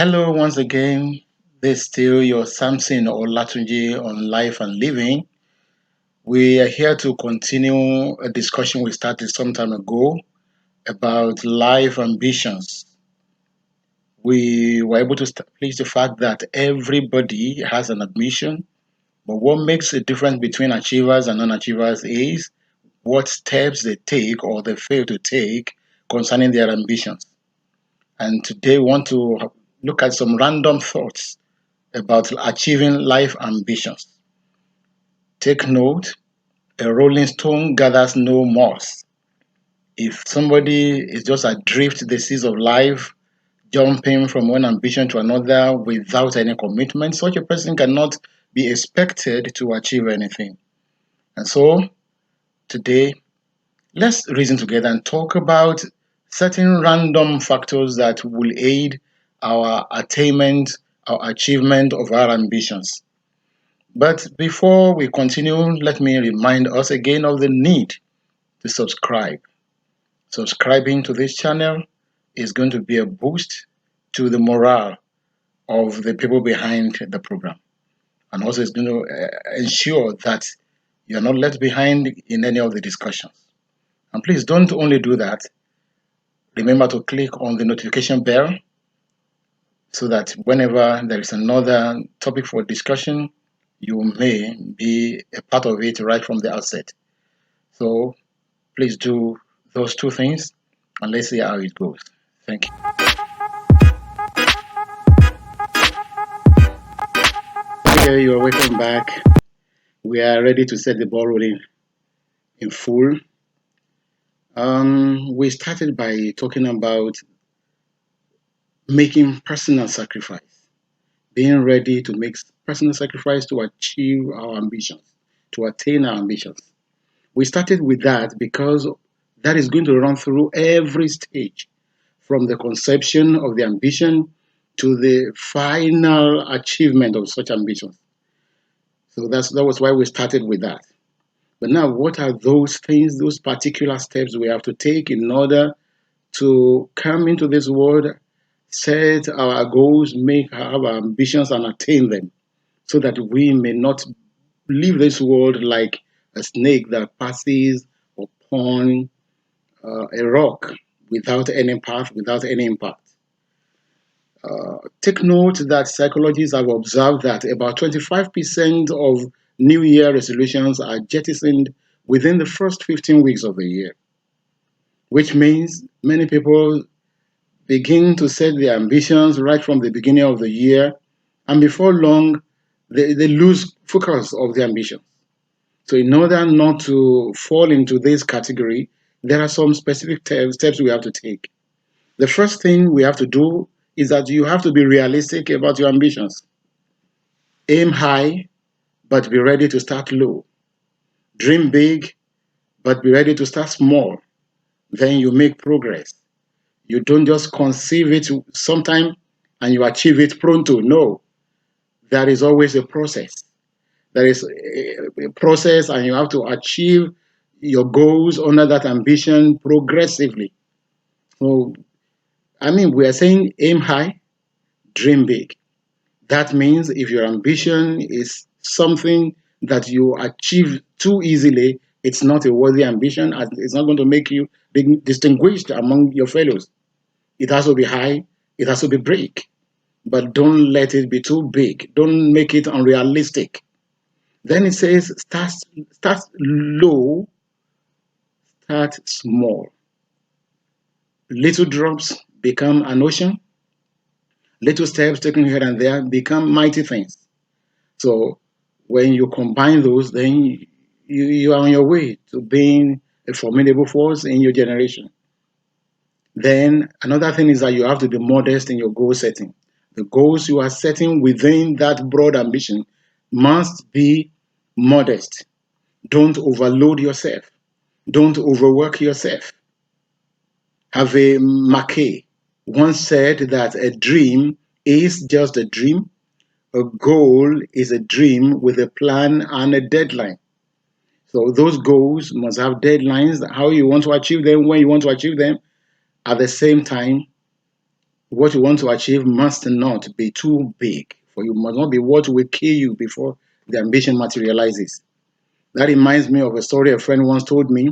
Hello once again. This is still your Samson or Latunji on life and living. We are here to continue a discussion we started some time ago about life ambitions. We were able to establish the fact that everybody has an ambition, but what makes the difference between achievers and non-achievers is what steps they take or they fail to take concerning their ambitions. And today we want to look at some random thoughts about achieving life ambitions. Take note, a rolling stone gathers no moss. If somebody is just adrift the seas of life, jumping from one ambition to another without any commitment, such a person cannot be expected to achieve anything. And so, today, let's reason together and talk about certain random factors that will aid our attainment, our achievement of our ambitions. But before we continue, let me remind us again of the need to subscribe. Subscribing to this channel is going to be a boost to the morale of the people behind the program. And also it's going to ensure that you're not left behind in any of the discussions. And please don't only do that. Remember to click on the notification bell so that whenever there is another topic for discussion, you may be a part of it right from the outset. So please do those two things and let's see how it goes. Thank you. Okay, you're welcome back. We are ready to set the ball rolling in full. We started by talking about making personal sacrifice, being ready to make personal sacrifice to achieve our ambitions, to attain our ambitions. We started with that because that is going to run through every stage, from the conception of the ambition to the final achievement of such ambitions. So that was why we started with that. But now, what are those things, those particular steps we have to take in order to come into this world, set our goals, make our ambitions and attain them, so that we may not leave this world like a snake that passes upon a rock without any path, without any impact. Take note that psychologists have observed that about 25% of New Year resolutions are jettisoned within the first 15 weeks of the year, which means many people begin to set their ambitions right from the beginning of the year, and before long, they lose focus of the ambition. So in order not to fall into this category, there are some specific steps we have to take. The first thing we have to do is that you have to be realistic about your ambitions. Aim high, but be ready to start low. Dream big, but be ready to start small. Then you make progress. You don't just conceive it sometime and you achieve it pronto. No, there is always a process. There is a process, and you have to achieve your goals under that ambition progressively. So, we are saying aim high, dream big. That means if your ambition is something that you achieve too easily, it's not a worthy ambition, and it's not going to make you distinguished among your fellows. It has to be high, it has to be big, but don't let it be too big. Don't make it unrealistic. Then it says start low, start small. Little drops become an ocean. Little steps taken here and there become mighty things. So when you combine those, then you are on your way to being a formidable force in your generation. Then another thing is that you have to be modest in your goal setting. The goals you are setting within that broad ambition must be modest. Don't overload yourself. Don't overwork yourself. Harvey Mackay once said that a dream is just a dream. A goal is a dream with a plan and a deadline. So those goals must have deadlines, how you want to achieve them, when you want to achieve them. At the same time, what you want to achieve must not be too big, for you must not be what will kill you before the ambition materializes. That reminds me of a story a friend once told me.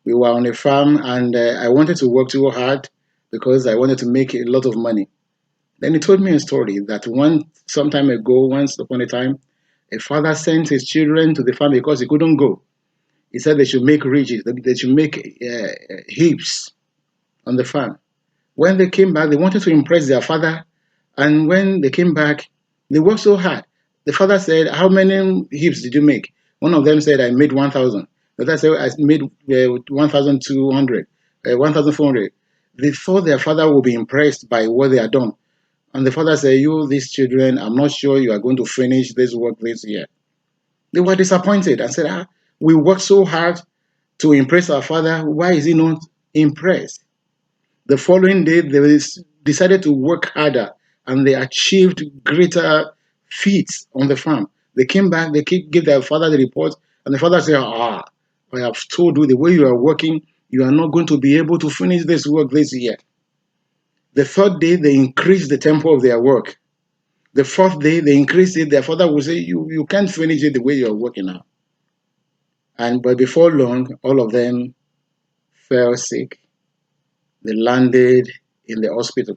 We were on a farm and I wanted to work too hard because I wanted to make a lot of money. Then he told me a story that some time ago, once upon a time, a father sent his children to the farm because he couldn't go. He said they should make ridges, they should make heaps on the farm. When they came back, they wanted to impress their father. And when they came back, they worked so hard. The father said, "How many heaps did you make?" One of them said, "I made 1,000." The other said, "I made 1,200, 1,400." They thought their father would be impressed by what they had done. And the father said, "You, these children, I'm not sure you are going to finish this work this year." They were disappointed and said, "We worked so hard to impress our father. Why is he not impressed?" The following day, they decided to work harder and they achieved greater feats on the farm. They came back, they gave their father the report, and the father said, I have told you the way you are working, you are not going to be able to finish this work this year. The third day, they increased the tempo of their work. The fourth day, they increased it. Their father would say, you can't finish it the way you're working now. But before long, all of them fell sick. They landed in the hospital.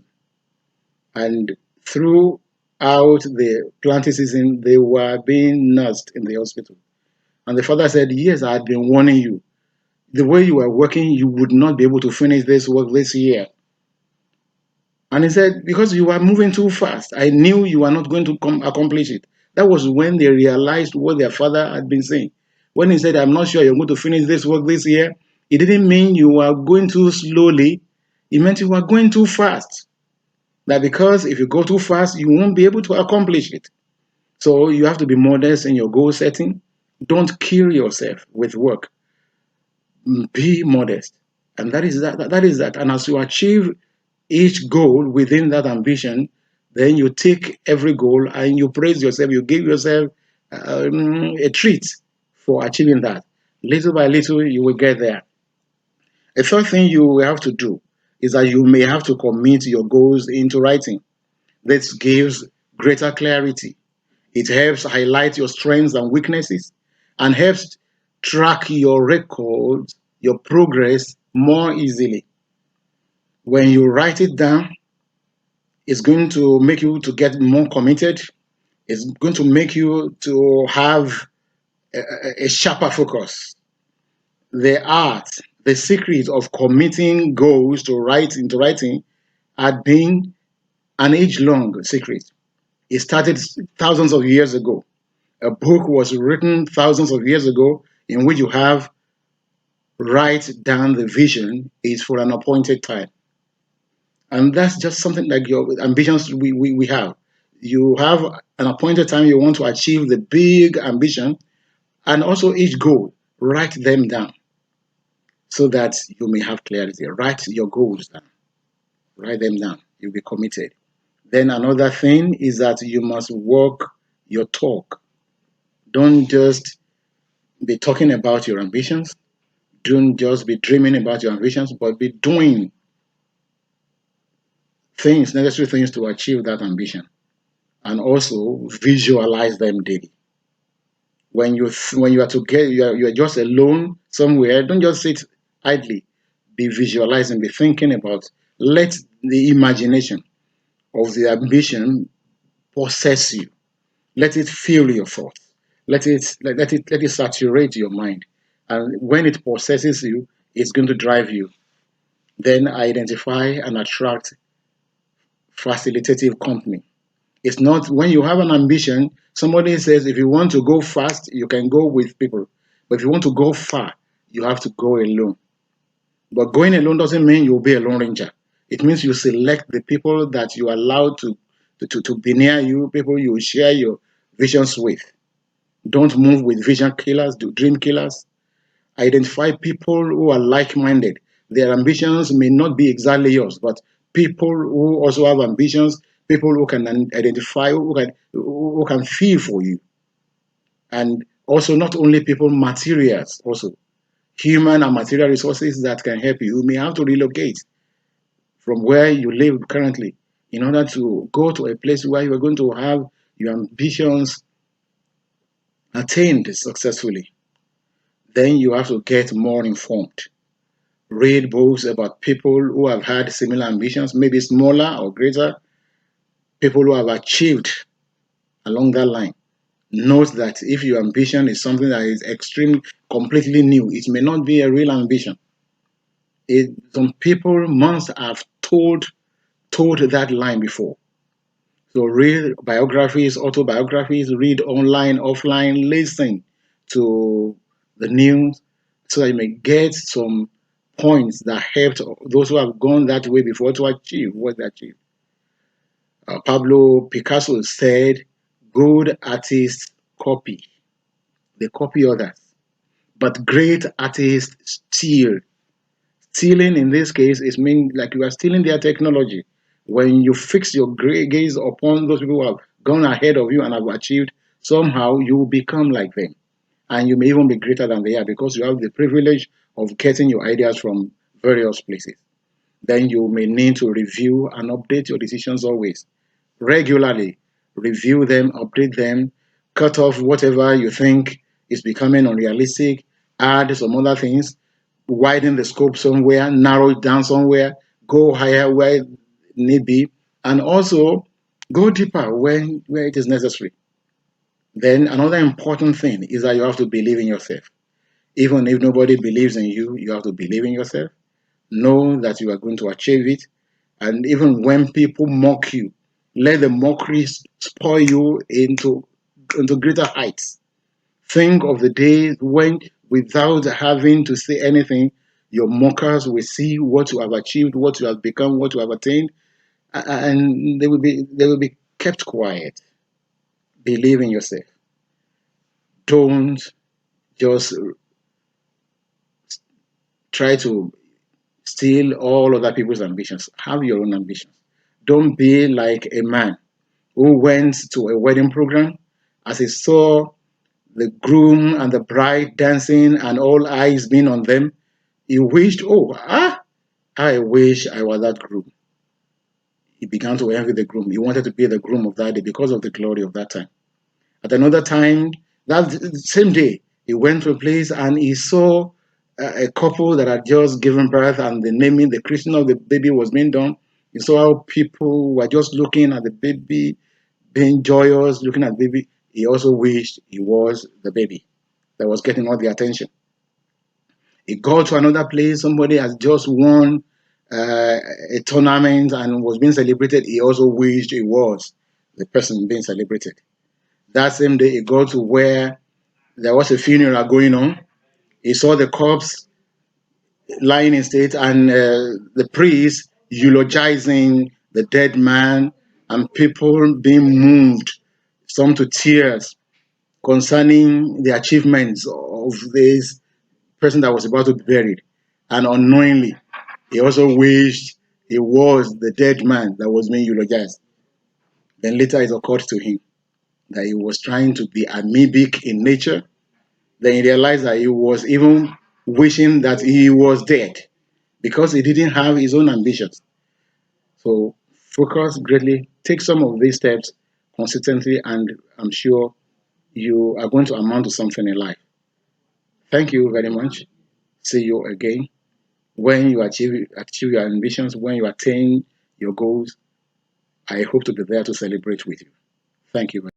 And throughout the planting season, they were being nursed in the hospital. And the father said, "Yes, I had been warning you. The way you are working, you would not be able to finish this work this year." And he said, "Because you are moving too fast, I knew you were not going to accomplish it." That was when they realized what their father had been saying. When he said, "I'm not sure you're going to finish this work this year," it didn't mean you were going too slowly. It meant you were going too fast. That because if you go too fast, you won't be able to accomplish it. So you have to be modest in your goal setting. Don't kill yourself with work. Be modest. And that is that. That is that. And as you achieve each goal within that ambition, then you take every goal and you praise yourself. You give yourself a treat for achieving that. Little by little, you will get there. A third thing you will have to do is that you may have to commit your goals into writing. This gives greater clarity. It helps highlight your strengths and weaknesses and helps track your records, your progress more easily. When you write it down, it's going to make you to get more committed. It's going to make you to have a sharper focus. The art, the secret of committing goals into writing had been an age-long secret. It started thousands of years ago. A book was written thousands of years ago in which you have write down the vision is for an appointed time. And that's just something like your ambitions we have. You have an appointed time you want to achieve the big ambition and also each goal. Write them down so that you may have clarity. Write your goals down. Write them down. You'll be committed. Then another thing is that you must walk your talk. Don't just be talking about your ambitions. Don't just be dreaming about your ambitions, but be doing things, necessary things to achieve that ambition. And also visualize them daily. When you are together, you are just alone somewhere. Don't just sit idly. Be visualizing, be thinking about. Let the imagination of the ambition possess you. Let it fill your thoughts. Let it saturate your mind. And when it possesses you, it's going to drive you. Then identify and attract facilitative company. It's not when you have an ambition, somebody says if you want to go fast, you can go with people. But if you want to go far, you have to go alone. But going alone doesn't mean you'll be a lone ranger. It means you select the people that you allow to be near you, people you share your visions with. Don't move with vision killers, do dream killers. Identify people who are like-minded. Their ambitions may not be exactly yours, but people who also have ambitions, people who can identify, who can feel for you. And also not only people, materials also. Human and material resources that can help you. You may have to relocate from where you live currently. in order to go to a place where you are going to have your ambitions attained successfully, then you have to get more informed. Read books about people who have had similar ambitions, maybe smaller or greater, people who have achieved along that line. Note that if your ambition is something that is extreme, completely new, it may not be a real ambition. Some people must have told that line before. So read biographies, autobiographies, read online, offline, listen to the news so that you may get some points that helped those who have gone that way before to achieve what they achieved. Pablo Picasso said, good artists copy, they copy others, but great artists steal. Stealing in this case is mean like you are stealing their technology. When you fix your gaze upon those people who have gone ahead of you and have achieved, somehow you will become like them. And you may even be greater than they are because you have the privilege of getting your ideas from various places. Then you may need to review and update your decisions always. Regularly review them, update them, cut off whatever you think is becoming unrealistic, add some other things, widen the scope somewhere, narrow it down somewhere, go higher where need be, and also go deeper where it is necessary. Then another important thing is that you have to believe in yourself. Even if nobody believes in you, you have to believe in yourself. Know that you are going to achieve it. And even when people mock you, let the mockery spoil you into greater heights. Think of the days when, without having to say anything, your mockers will see what you have achieved, what you have become, what you have attained, and they will be kept quiet. Believe in yourself. Don't just try to steal all other people's ambitions. Have your own ambitions. Don't be like a man who went to a wedding program as he saw the groom and the bride dancing and all eyes being on them. He wished, I wish I was that groom. He began to envy the groom. He wanted to be the groom of that day because of the glory of that time. At another time, that same day, he went to a place and he saw a couple that had just given birth and the naming, the christening of the baby was being done. He saw how people were just looking at the baby, being joyous, looking at the baby. He also wished he was the baby that was getting all the attention. He got to another place, somebody has just won a tournament and was being celebrated. He also wished he was the person being celebrated. That same day, he got to where there was a funeral going on. He saw the corpse lying in state and the priest eulogizing the dead man and people being moved, some to tears, concerning the achievements of this person that was about to be buried. And unknowingly, he also wished he was the dead man that was being eulogized. Then later it occurred to him that he was trying to be amoebic in nature. Then he realized that he was even wishing that he was dead because he didn't have his own ambitions. So focus greatly, take some of these steps consistently, and I'm sure you are going to amount to something in life. Thank you very much. See you again. When you achieve your ambitions, when you attain your goals, I hope to be there to celebrate with you. Thank you.